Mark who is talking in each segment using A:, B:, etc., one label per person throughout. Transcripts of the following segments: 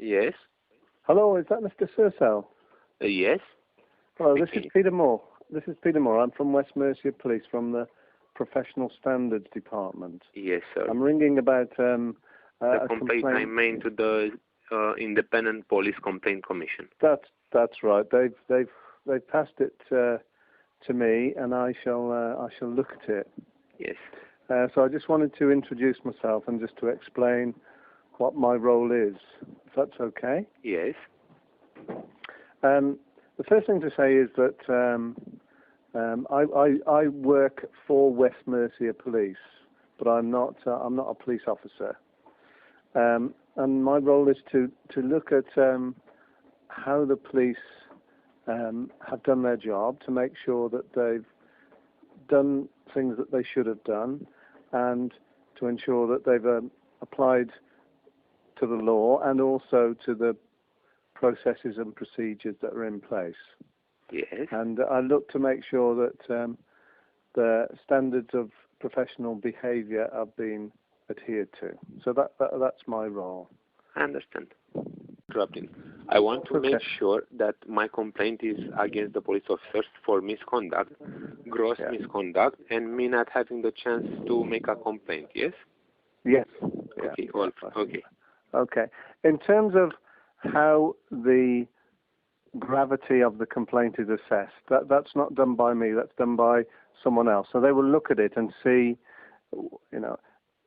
A: Yes.
B: Hello, is that Mr. Sursell?
A: Yes.
B: Hello, this is Peter Moore. This is Peter Moore. I'm from West Mercia Police, from the Professional Standards Department.
A: Yes, sir.
B: I'm ringing about
A: the complaint I made to the Independent Police Complaint Commission.
B: That's right. They've passed it to me, and I shall look at it.
A: Yes.
B: So I just wanted to introduce myself and just to explain what my role is, if that's okay.
A: Yes.
B: The first thing to say is that I work for West Mercia Police, but I'm not a police officer. And my role is to look at how the police have done their job, to make sure that they've done things that they should have done, and to ensure that they've applied to the law and also to the processes and procedures that are in place.
A: Yes.
B: And I look to make sure that the standards of professional behaviour are being adhered to. So that's my role.
A: I understand. Interrupting. I want to make sure that my complaint is against the police officers for misconduct, gross misconduct, and me not having the chance to make a complaint. Yes.
B: Yes.
A: Okay. Okay.
B: Okay. In terms of how the gravity of the complaint is assessed, that's not done by me. That's done by someone else. So they will look at it and see,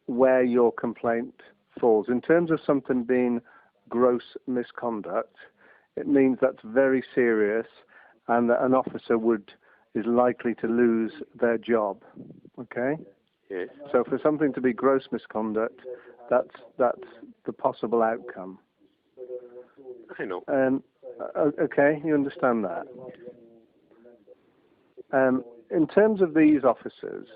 B: where your complaint falls. In terms of something being gross misconduct, it means that's very serious, and that an officer is likely to lose their job. Okay.
A: Yes.
B: So for something to be gross misconduct, that's the possible outcome.
A: I know.
B: Okay, you understand that. In terms of these officers,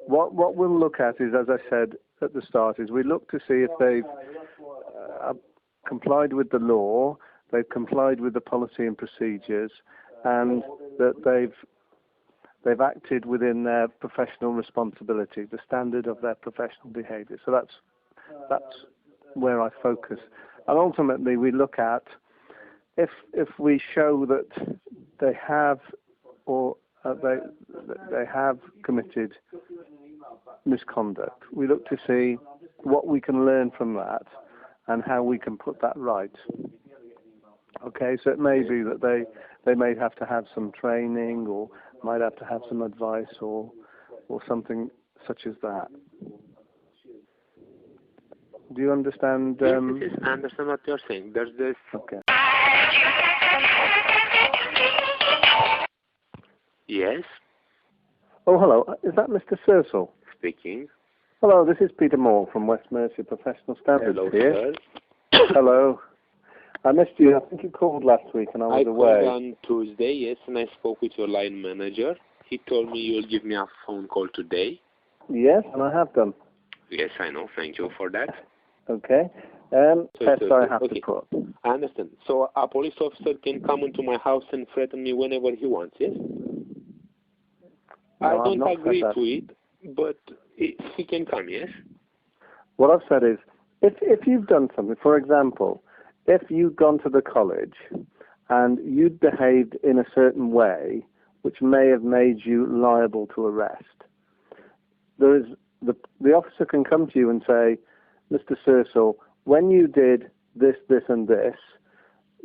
B: what we'll look at is, as I said at the start, is we look to see if they've complied with the law, they've complied with the policy and procedures, and that they've acted within their professional responsibility, the standard of their professional behaviour. So that's where I focus. And ultimately, we look at if we show that they have they have committed misconduct, we look to see what we can learn from that and how we can put that right. Okay, so it may be that they may have to have some training, or might have to have some advice, or something such as that. Do you understand?
A: Yes, I understand what you're saying. There's this.
B: Okay.
A: Yes.
B: Oh, hello. Is that Mr. Sursell?
A: Speaking.
B: Hello, this is Peter Moore from West Mercia Professional Standards.
A: Hello,
B: here.
A: sir.
B: Hello. I missed you. I think you called last week and I was away.
A: I called on Tuesday, yes, and I spoke with your line manager. He told me you'll give me a phone call today.
B: Yes, and I have done.
A: Yes, I know. Thank you for that.
B: Okay. I have to put.
A: I understand. So a police officer can come into my house and threaten me whenever he wants, yes?
B: No,
A: I don't agree to it, but he can come, yes?
B: What I've said is, if you've done something, for example, if you'd gone to the college and you'd behaved in a certain way which may have made you liable to arrest, the officer can come to you and say, Mr. Sursell, when you did this, this, and this,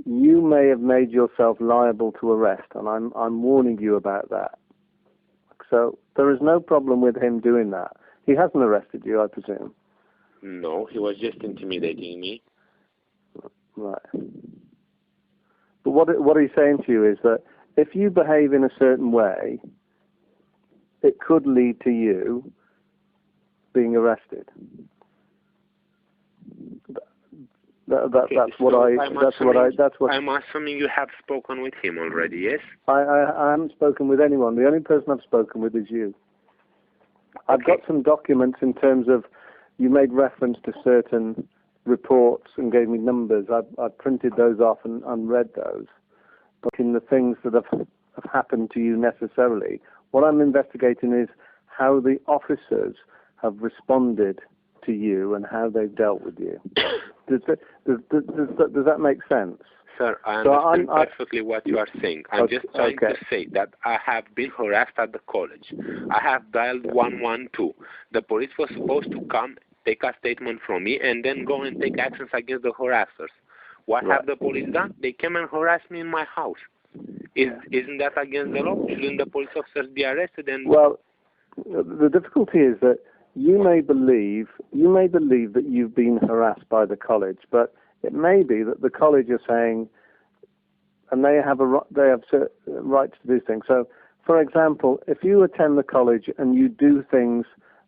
B: you may have made yourself liable to arrest, and I'm warning you about that. So there is no problem with him doing that. He hasn't arrested you, I presume.
A: No, he was just intimidating me.
B: Right. But what he's saying to you is that if you behave in a certain way, it could lead to you being arrested.
A: I'm assuming you have spoken with him already, yes?
B: I haven't spoken with anyone. The only person I've spoken with is you. I've got some documents in terms of, you made reference to certain reports and gave me numbers. I printed those off and read those. But in the things that have happened to you necessarily, what I'm investigating is how the officers have responded to you and how they've dealt with you. Does that make sense?
A: Sir, I understand perfectly what you are saying. I'm just trying to say that I have been harassed at the college. I have dialed 112. The police was supposed to come, take a statement from me, and then go and take actions against the harassers. What have the police done? They came and harassed me in my house. Isn't that against the law? Shouldn't the police officers be arrested?
B: Well, the difficulty is that you may believe that you've been harassed by the college, but it may be that the college are saying, and they have rights to do things. So, for example, if you attend the college and you do things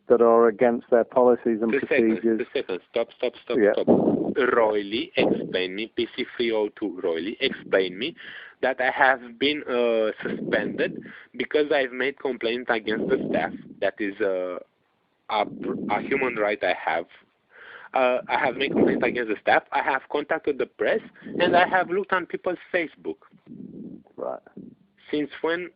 B: that are against their policies and procedures...
A: 2 seconds. Stop. Royly, explain me, PC302 Royly, explain me that I have been suspended because I've made complaint against the staff. That is a human right I have. I have made complaint against the staff, I have contacted the press, and I have looked on people's Facebook.
B: Right.
A: Since when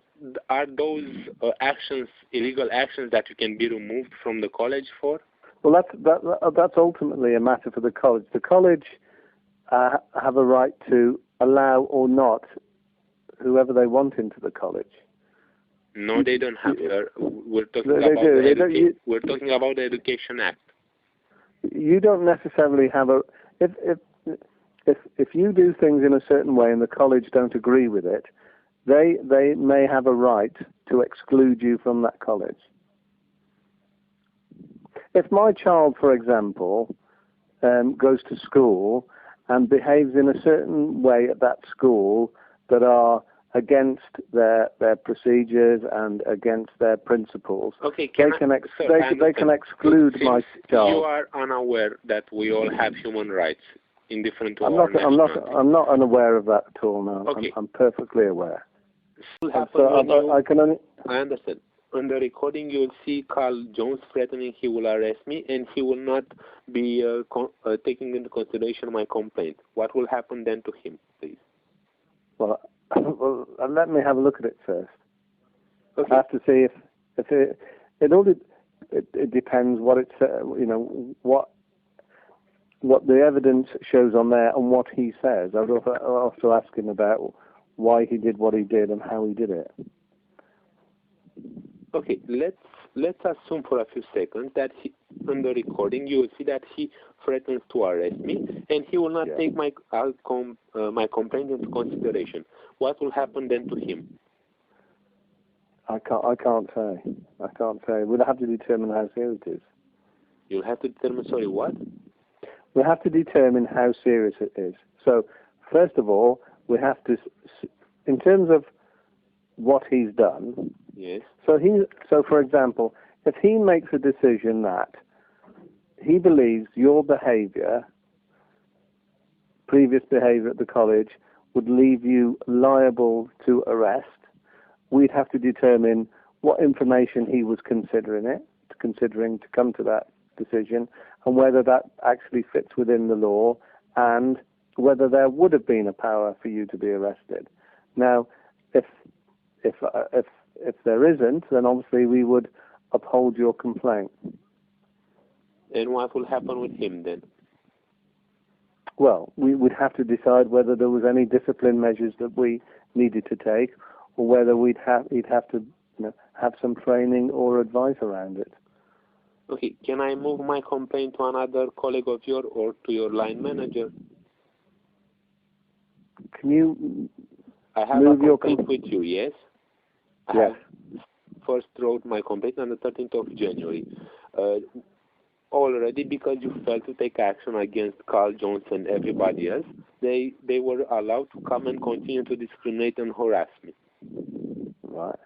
A: are those actions, illegal actions, that you can be removed from the college for?
B: Well, that's ultimately a matter for the college. The college have a right to allow or not whoever they want into the college.
A: No, they don't have, sir. We're talking about the Education Act.
B: You don't necessarily have a... If you do things in a certain way and the college don't agree with it, they may have a right to exclude you from that college. If my child, for example, goes to school and behaves in a certain way at that school that are against their procedures and against their principles,
A: they
B: can exclude my child.
A: You are unaware that we all have human rights in different ways.
B: I'm not unaware of that at all. No,
A: okay.
B: I'm perfectly aware.
A: I understand. On the recording, you will see Carl Jones threatening he will arrest me and he will not be taking into consideration my complaint. What will happen then to him, please?
B: Well, let me have a look at it first.
A: Okay.
B: I have to see if it depends what it's what the evidence shows on there and what he says. I'll also ask him about why he did what he did and how he did it.
A: Okay, let's assume for a few seconds that on the recording you will see that he threatens to arrest me and he will not take my complaint into consideration. What will happen then to him?
B: I can't say. We'll have to determine how serious it is.
A: You'll have to determine. Sorry, what?
B: We'll have to determine how serious it is. So, first of all, we have to, in terms of what he's done.
A: Yes.
B: So for example, if he makes a decision that he believes your behaviour, previous behaviour at the college, would leave you liable to arrest, we'd have to determine what information he was considering to come to that decision, and whether that actually fits within the law, and whether there would have been a power for you to be arrested. Now, if there isn't, then obviously we would uphold your complaint.
A: And what will happen with him then?
B: Well, we would have to decide whether there was any discipline measures that we needed to take, or whether he'd have to have some training or advice around it.
A: Okay, can I move my complaint to another colleague of yours or to your line manager?
B: Can you
A: I have
B: move
A: a
B: your
A: complaint with you, yes? I have first wrote my complaint on the 13th of January. Already, because you failed to take action against Carl Jones and everybody else, they were allowed to come and continue to discriminate and harass me.
B: Right.